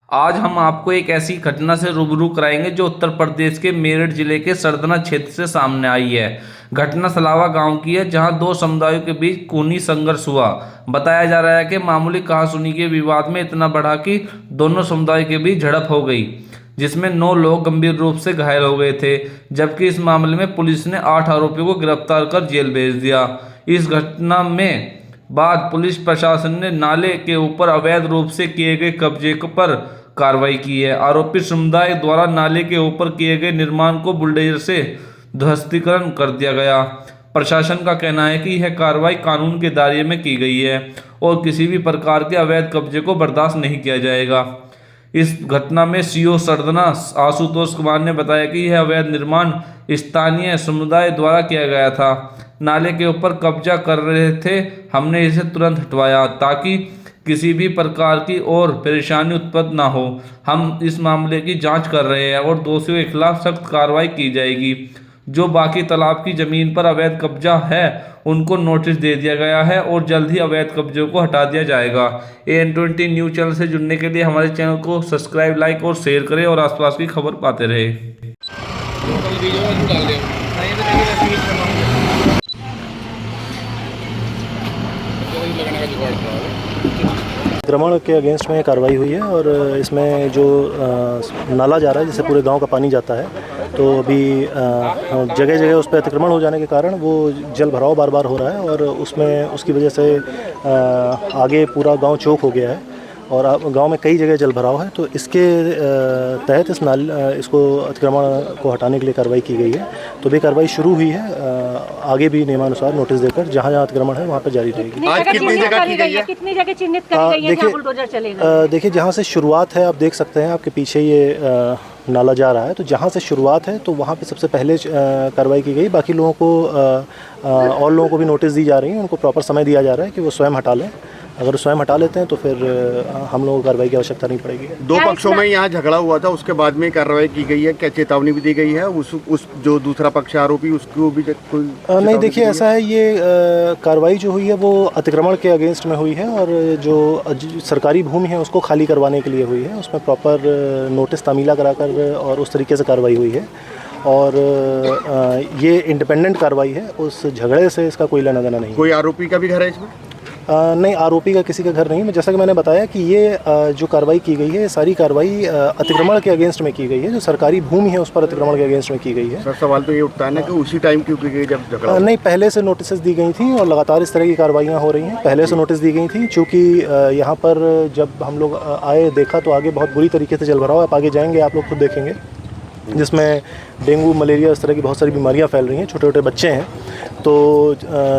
आज हम आपको एक ऐसी घटना से रूबरू कराएंगे जो उत्तर प्रदेश के मेरठ जिले के सरदना क्षेत्र से सामने आई है। घटना सलावा गांव की है, जहां दो समुदायों के बीच खूनी संघर्ष हुआ। बताया जा रहा है कि मामूली कहासुनी के विवाद में इतना बढ़ा कि दोनों समुदायों के बीच झड़प हो गई, जिसमें 9 लोग गंभीर रूप से घायल हो गए थे। जबकि इस मामले में पुलिस ने 8 आरोपियों को गिरफ्तार कर जेल भेज दिया। इस घटना में बाद पुलिस प्रशासन ने नाले के ऊपर अवैध रूप से किए गए कब्जे पर कार्रवाई की है। आरोपी समुदाय द्वारा नाले के ऊपर किए गए निर्माण को बुलडोजर से ध्वस्तीकरण कर दिया गया। प्रशासन का कहना है कि यह कार्रवाई कानून के दायरे में की गई है और किसी भी प्रकार के अवैध कब्जे को बर्दाश्त नहीं किया जाएगा। इस घटना में सीओ सरदना आशुतोष कुमार ने बताया कि यह अवैध निर्माण स्थानीय समुदाय द्वारा किया गया था। नाले के ऊपर कब्जा कर रहे थे, हमने इसे तुरंत हटवाया ताकि किसी भी प्रकार की और परेशानी उत्पन्न ना हो। हम इस मामले की जांच कर रहे हैं और दोषियों के खिलाफ सख्त कार्रवाई की जाएगी। जो बाकी तालाब की जमीन पर अवैध कब्जा है उनको नोटिस दे दिया गया है और जल्द ही अवैध कब्जों को हटा दिया जाएगा। AN20 न्यूज़ चैनल से जुड़ने के लिए हमारे चैनल को सब्सक्राइब, लाइक और शेयर करें और आसपास की खबर पाते रहे। अतिक्रमण के अगेंस्ट में कार्रवाई हुई है और इसमें जो नाला जा रहा है जिससे पूरे गांव का पानी जाता है, तो अभी जगह जगह उस पर अतिक्रमण हो जाने के कारण वो जल भराव बार बार हो रहा है और उसकी वजह से आगे पूरा गांव चौक हो गया है और गांव में कई जगह जल भराव है। तो इसके तहत इसको अतिक्रमण को हटाने के लिए कार्रवाई की गई है। तो भी कार्रवाई शुरू हुई है, आगे भी नियमानुसार नोटिस देकर जहां जहां अतिक्रमण है वहां पर जारी रहेगी। आज कितनी जगह की गई है? कितनी जगह चिन्हित करी गई है जहां बुलडोजर चलेगा? देखिए, जहां से शुरुआत है आप देख सकते हैं, आपके पीछे ये नाला जा रहा है, तो जहां से शुरुआत है तो वहां पे सबसे पहले कार्रवाई की गई। बाकी लोगों को और लोगों को भी नोटिस दी जा रही है, उनको प्रॉपर समय दिया जा रहा है कि वो स्वयं हटा लें। अगर स्वयं हटा लेते हैं तो फिर हम लोगों को कार्रवाई की आवश्यकता नहीं पड़ेगी। दो पक्षों में यहाँ झगड़ा हुआ था, उसके बाद में कार्रवाई की गई है, क्या चेतावनी भी दी गई है? उस जो दूसरा पक्ष आरोपी उसको भी कोई नहीं, देखिए ऐसा है, ये कार्रवाई जो हुई है वो अतिक्रमण के अगेंस्ट में हुई है और जो सरकारी भूमि है उसको खाली करवाने के लिए हुई है। उसमें प्रॉपर नोटिस तामीला कराकर और उस तरीके से कार्रवाई हुई है और ये इंडिपेंडेंट कार्रवाई है, उस झगड़े से इसका कोई लेना देना नहीं। कोई आरोपी का भी घर है इसमें? नहीं, आरोपी का किसी का घर नहीं है। जैसा कि मैंने बताया कि ये जो कार्रवाई की गई है, ये सारी कार्रवाई अतिक्रमण के अगेंस्ट में की गई है, जो सरकारी भूमि है उस पर अतिक्रमण के अगेंस्ट में की गई है। सर, सवाल तो ये उठता है ना कि उसी टाइम क्यों की गई जब झगड़ा? नहीं, पहले से नोटिस दी गई थी और लगातार इस तरह की कार्रवाइयाँ हो रही हैं। पहले से नोटिस दी गई थी, चूँकि यहाँ पर जब हम लोग आए देखा तो आगे बहुत बुरी तरीके से जल भराव। आप आगे जाएंगे आप लोग खुद देखेंगे, जिसमें डेंगू, मलेरिया, इस तरह की बहुत सारी बीमारियां फैल रही हैं। छोटे छोटे बच्चे हैं। तो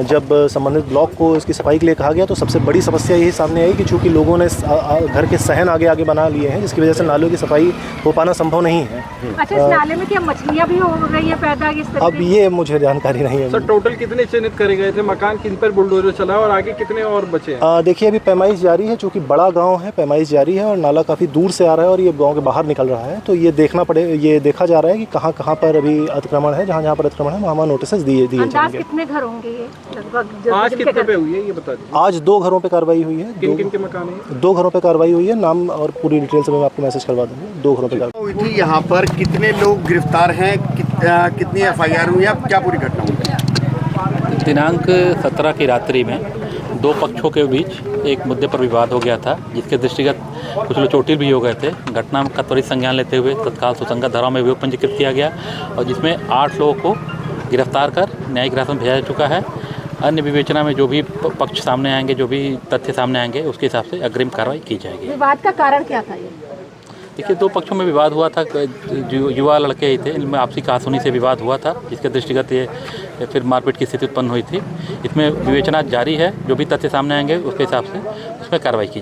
जब संबंधित ब्लॉक को इसकी सफाई के लिए कहा गया तो सबसे बड़ी समस्या यही सामने आई कि चूँकि लोगों ने घर के सहन आगे आगे बना लिए हैं, जिसकी वजह से नालों की सफाई हो पाना संभव नहीं है। अच्छा, इस नाले में क्या मछलियाँ भी हो रही है पैदा इस तरह? अब ये मुझे जानकारी नहीं है। सर, टोटल कितने चिन्हित करे गए थे मकान, किन पर बुलडोजर चला और आगे कितने और बचे हैं? देखिए, अभी पैमाइश जारी है, चूँकि बड़ा गाँव है, पैमाइश जारी है और नाला काफ़ी दूर से आ रहा है और ये गाँव के बाहर निकल रहा है। तो ये देखा जा रहा है कि कहाँ कहाँ पर अभी अतिक्रमण है, जहाँ पर अतिक्रमण है वहाँ नोटिस दिए जाएंगे। कितने घर होंगे ये लगभग? आज कितने पे हुई है ये बता दीजिए। आज 2 घरों पे कार्रवाई हुई है। किन के मकान है? 2 घरों पे कार्रवाई हुई है। नाम और पूरी डिटेल से मैं आपको मैसेज करवा दूंगा। 2 घरों पे कार्रवाई हुई थी। यहाँ पर कितने लोग गिरफ्तार हैं, कितनी FIR हुई है, क्या पूरी घटना हुई? दिनांक 17 की रात्रि में 2 पक्षों के बीच एक मुद्दे पर विवाद हो गया था, जिसके दृष्टिगत कुछ लोग चोटिल भी हो गए थे। घटना का त्वरित संज्ञान लेते हुए तत्काल सुसंगत धाराओं में अभियोग पंजीकृत किया गया और जिसमें 8 लोगों को गिरफ्तार कर न्यायिक हिरासत में भेजा जा चुका है। अन्य विवेचना में जो भी पक्ष सामने आएंगे, जो भी तथ्य सामने आएंगे, उसके हिसाब से अग्रिम कार्रवाई की जाएगी। विवाद का कारण क्या था ये? देखिए, 2 पक्षों में विवाद हुआ था। युवा लड़के ही थे, इनमें आपसी कहासुनी से विवाद हुआ था, जिसके दृष्टिगत ये फिर मारपीट की स्थिति उत्पन्न हुई थी। इसमें विवेचना जारी है, जो भी तथ्य सामने आएंगे उसके हिसाब से उसमें कार्रवाई की